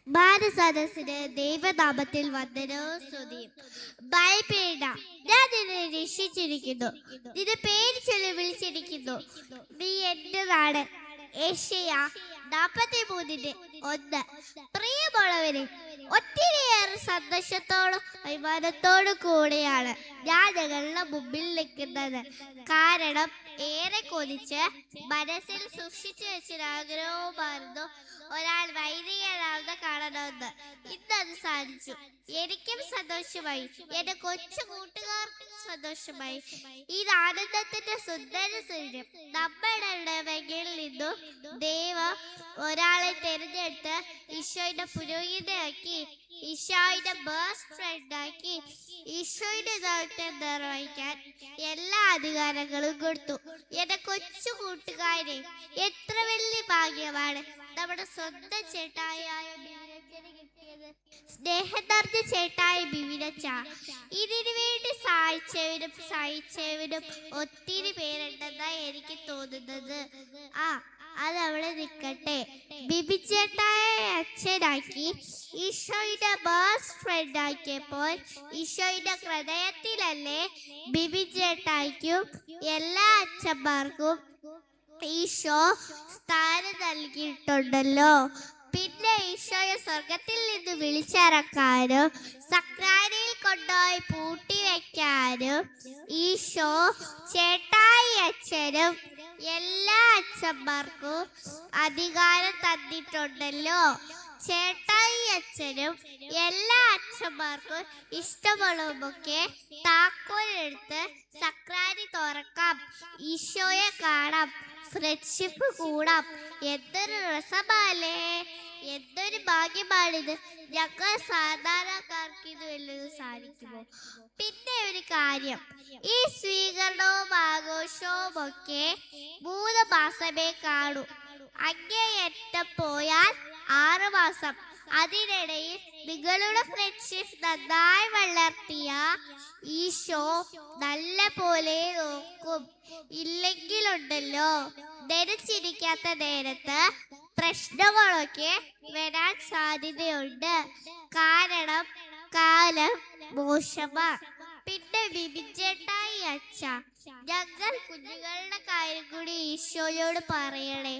ഭാരതസദസ്സിന് ദൈവനാമത്തിൽ വന്ദനോ സ്തുതിയും. ഭയപ്പെടേണ്ട, ഞാൻ നിന്നെ രക്ഷിച്ചിരിക്കുന്നു, നിന്റെ പേര് ചൊല്ലി വിളിച്ചിരിക്കുന്നു, നീ എന്റേതാണ്. യെശയ്യാ 43:1. പ്രിയമുള്ളവരെ, ഒത്തിരിയേറെ സന്തോഷത്തോടും അഭിമാനത്തോടും കൂടെയാണ് ഞാൻ നിങ്ങളുടെ മുമ്പിൽ നിൽക്കുന്നത്. കാരണം ഏറെ കൊതിച്ച് മനസ്സിൽ സൂക്ഷിച്ചു വെച്ചൊരു ആഗ്രഹവുമായിരുന്നു ഒരാൾ വൈദികനാവുന്ന കാണണമെന്ന്. ഇന്നത് സാധിച്ചു. എനിക്കും സന്തോഷമായി, എന്റെ കൊച്ചു കൂട്ടുകാർക്കും സന്തോഷമായി. ഈ ആനന്ദത്തിന്റെ സുന്ദര സൂര്യം നമ്മുടെ ഇടവകയിൽ നിന്നും ദൈവം ഒരാളെ തിരഞ്ഞെടുത്ത് ഈശോയുടെ പുരോഹിതനാക്കി, ഈശോയുടെ ബെസ്റ്റ് ഫ്രണ്ടാക്കി, ഈശോയുടെ ദൗത്യം നിർവഹിക്കാൻ എല്ലാ അധികാരങ്ങളും കൊടുത്തു. എന്റെ കൊച്ചു കൂട്ടുകാരെ, എത്ര വലിയ ഭാഗ്യമാണ് നമ്മുടെ സ്വന്തം ചേട്ടായ സ്നേഹം നിറഞ്ഞ ചേട്ടായ ബിബിനച്ച. ഇതിനു വേണ്ടി സഹിച്ചവരും ഒത്തിരി പേരുണ്ടെന്നാണ് എനിക്ക് തോന്നുന്നത്. അതവിടെ നിൽക്കട്ടെ. ബിബി ചേട്ടായ അച്ഛനാക്കി ഈശോയുടെ ബെസ്റ്റ് ഫ്രണ്ട് ആക്കിയപ്പോൾ ഈശോയുടെ ഹൃദയത്തിലല്ലേ ബിബി ചേട്ടായിക്കും എല്ലാ അച്ഛന്മാർക്കും ഈശോ സ്ഥാനം നൽകിയിട്ടുണ്ടല്ലോ. പിന്നെ ഈശോയെ സ്വർഗത്തിൽ നിന്ന് വിളിച്ചിറക്കാനും സക്രാരിയിൽ കൊണ്ടുപോയി പൂട്ടി വെക്കാനും ഈശോ ചേട്ടായി അച്ഛനും എല്ലാ അച്ഛന്മാർക്കും അധികാരം തന്നിട്ടുണ്ടല്ലോ. ചേട്ടായി അച്ഛനും എല്ലാ അച്ഛന്മാർക്കും ഇഷ്ടമുള്ളതൊക്കെ താക്കോലെടുത്ത് സക്രാരി തുറക്കാം, ഈശോയെ കാണാം, ഫ്രണ്ട്ഷിപ്പ് കൂടാം. എന്തൊരു രസമാലേ, എന്തൊരു ഭാഗ്യമാണിത്. ഞങ്ങൾ സാധാരണക്കാർക്ക് ഇത് വല്ലതും സാധിക്കുമോ? പിന്നെ ഒരു കാര്യം, ഈ സ്വീകരണവും ആഘോഷവും ഒക്കെ 3 മാസമേ കാണൂ. അങ്ങേയറ്റം പോയാൽ 6 മാസം. അതിനിടയിൽ നിങ്ങളുടെ ഫ്രണ്ട്ഷിപ്പ് നന്നായി വളർത്തിയ ഈശോ നല്ല പോലെ നോക്കും. ഇല്ലെങ്കിലുണ്ടല്ലോ, ധരിച്ചിരിക്കാത്ത നേരത്ത് പ്രശ്നങ്ങളൊക്കെ വരാൻ സാധ്യതയുണ്ട്. കാരണം കാലം മോശമാണ്. പിന്നെ ബിബിച്ചേട്ടായി അച്ഛ, ഞങ്ങൾ കുഞ്ഞുങ്ങളുടെ കാര്യം കൂടി ഈശോയോട് പറയണേ.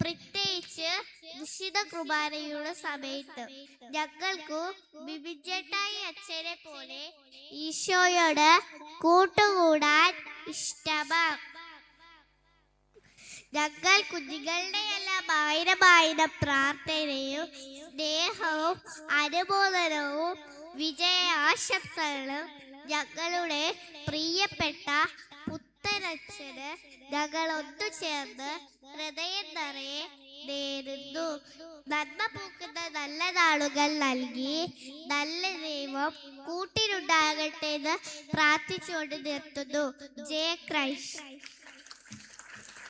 പ്രത്യേകിച്ച് വിശുദ്ധ കുർബാനയുടെ സമയത്ത് ഞങ്ങൾക്കു ബിബിച്ചേട്ടായി അച്ഛനെ പോലെ ഈശോയോട് കൂട്ടുകൂടാൻ ഇഷ്ടമാണ്. ഞങ്ങൾ കുഞ്ഞുങ്ങളുടെ എല്ലാം ആയിരം പ്രാർത്ഥനയും സ്നേഹവും അനുമോദനവും വിജയാശംസകളും ഞങ്ങളുടെ പ്രിയപ്പെട്ട പുത്തനച്ഛന് ഞങ്ങൾ ഒത്തുചേർന്ന് ഹൃദയം നിറയെ നേരുന്നു. നന്മ പൂക്കുന്ന നല്ല നാളുകൾ നൽകി നല്ല ദൈവം കൂട്ടിനുണ്ടാകട്ടെ എന്ന് പ്രാർത്ഥിച്ചുകൊണ്ട് നിർത്തുന്നു. ജയ ക്രൈസ്റ്റ്.